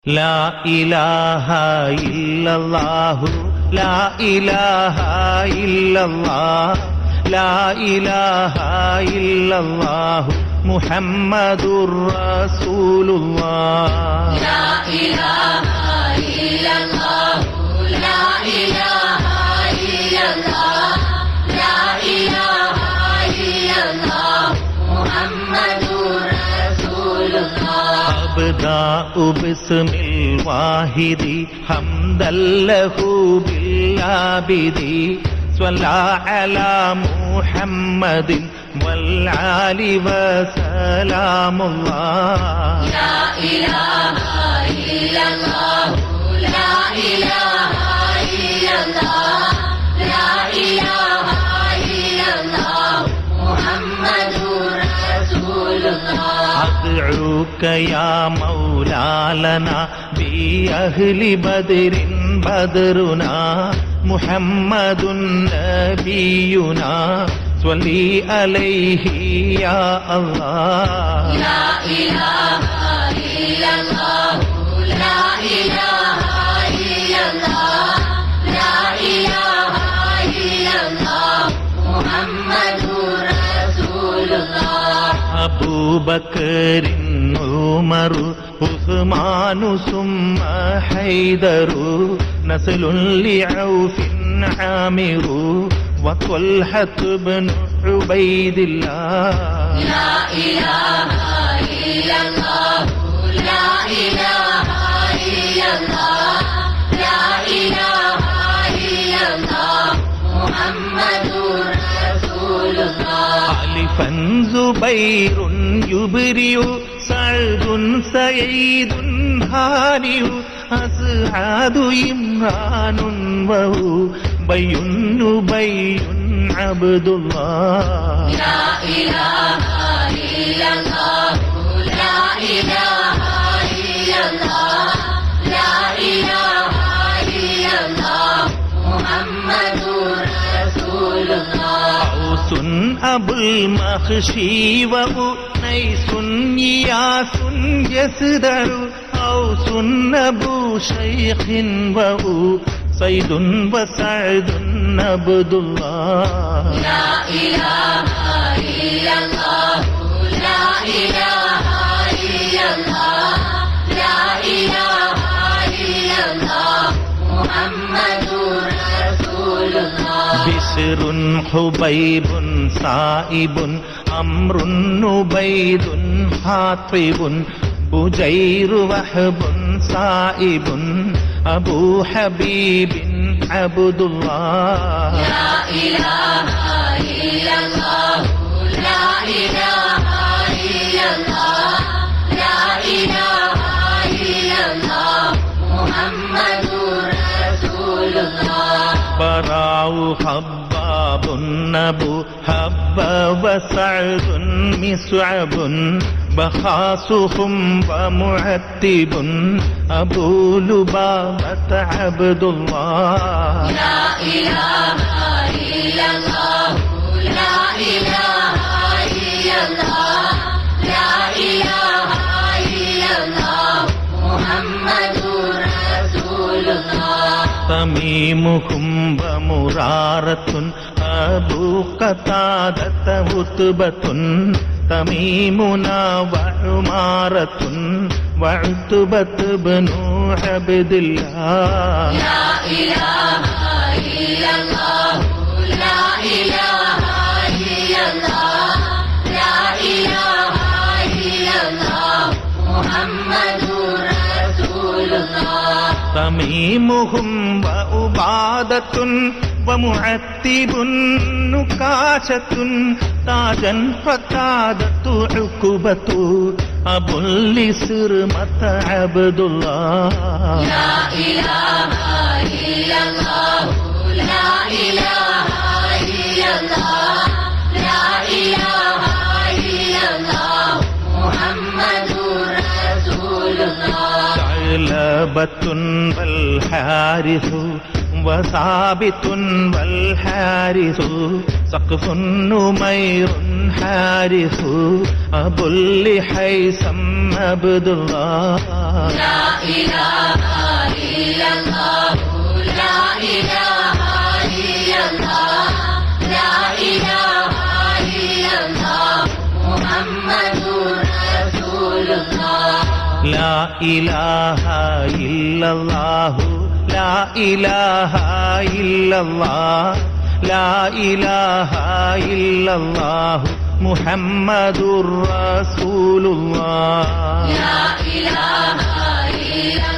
ലാ ഇലാഹ ഇല്ലല്ലാഹു ലാ ഇലാഹ ഇല്ലല്ലാഹ് ലാ ഇലാഹ ഇല്ലല്ലാഹു മുഹമ്മദുർ റസൂലുള്ളാഹ് ലാ ഇലാഹ ഇല്ലല്ലാഹു ലാ ഇലാഹ ഇല്ലല്ലാഹ് ലാ ഇലാഹ ഇല്ലല്ലാഹു മുഹമ്മദുർ റസൂലുള്ളാഹ് അബ്ദാഉ ബിസ്മിൽ വാഹിദി ഹംദല്ലഹു ബില്ലാബിദി സ്വല്ലാ അലാ മുഹമ്മദിൻ വൽആലി വസലാമുല്ലാഹ് ലാ ഇലാഹ ഇല്ലല്ലാഹു ലാ ഇലാഹ ഇല്ലല്ലാഹ് ലാ ഇലാഹ ഇല്ലല്ലാഹു മുഹമ്മദുർ റസൂലുള്ളാഹ് أدعوك يا مولا لنا بأهل بدر بدرنا محمد نبينا صلي عليه يا الله لا إله إلا الله لا إله إلا الله لا إله إلا الله محمد رسول الله أبو بكر عمر عثمان ثم حيدر نسل لعوف عامر وطلحة بن عبيد الله لا إله إلا الله لا إله إلا الله لا إله إلا الله محمد رسول الله ألفا زبير يبرئ سعد سعيد هانئ أسعد إمران وهو بي عبد الله لا إله إلا الله لا إله إلا الله لا إله إلا الله محمد رسول الله أوس أبو المخشي وأنيس إياس يسدر أوس أبو شيخ وأسيد وسعد عبد الله لا إله إلا الله لا إله إلا الله لا إله إلا الله محمد رسول الله بشر حبيب سائب أمر نبيد حاطب بجير وحب سائب أبو حبيب عبد الله لا إله إلا الله لا إله إلا الله لا إله إلا الله محمد رسول الله براء حباب أبو حب وسعد مصعب بخاصهم ومعتب أبو لبابة عبد الله لا إله إلا الله لا إله إلا الله لا إله إلا الله محمد رسول الله تميمهم ومرارة أبو قتادة عتبة تميمنا وعمارة وعتبة بن عبد الله لا إله إلا الله لا إله إلا الله لا إله إلا الله محمد رسول الله تميمهم وأبادة ومعتب نكاشة تاجا فتادة عقبة أبو لسرمة عبد الله لا إله إلا الله لا إله إلا الله لا إله إلا الله محمد رسول الله ثعلبة والحارث وثابت والحارث سقف نمير حارث أبو لحيثم عبد الله لا إله إلا الله لا إله إلا الله لا إله إلا الله محمد رسول الله لا إله إلا الله لا إله إلا الله لا إله إلا الله محمد رسول الله لا إله إلا